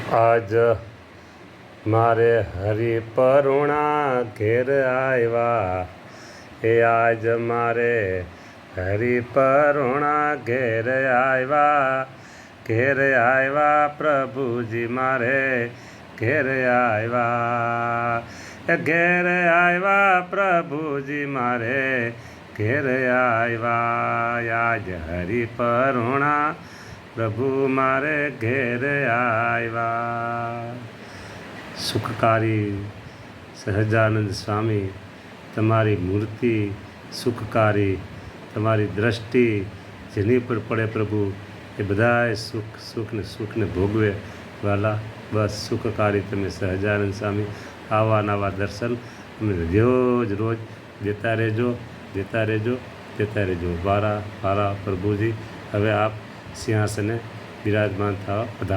આજ મારે હરિપરુણા ઘેર આવ્યા, એ આજ મારે હરિપરુણા ઘેર આવ્યા પ્રભુજી મારે ઘેર આવ્યા, ઘેર આવ્યા પ્રભુજી મારે ઘેર આવ્યા, આજ હરિપરુણા પ્રભુ મારે ઘેર આવ્યા। સુખકારી સહજાનંદ સ્વામી, તમારી મૂર્તિ સુખકારી, તમારી દ્રષ્ટિ જેની પર પડે પ્રભુ એ બધાય સુખને ભોગવે વાલા। બસ સુખકારી તમે સહજાનંદ સ્વામી, આવા નવા દર્શન અમને રોજ દેતા રહેજો। વારા પ્રભુજી, હવે આપ સિંહાસને બિરાજમાન થાવ।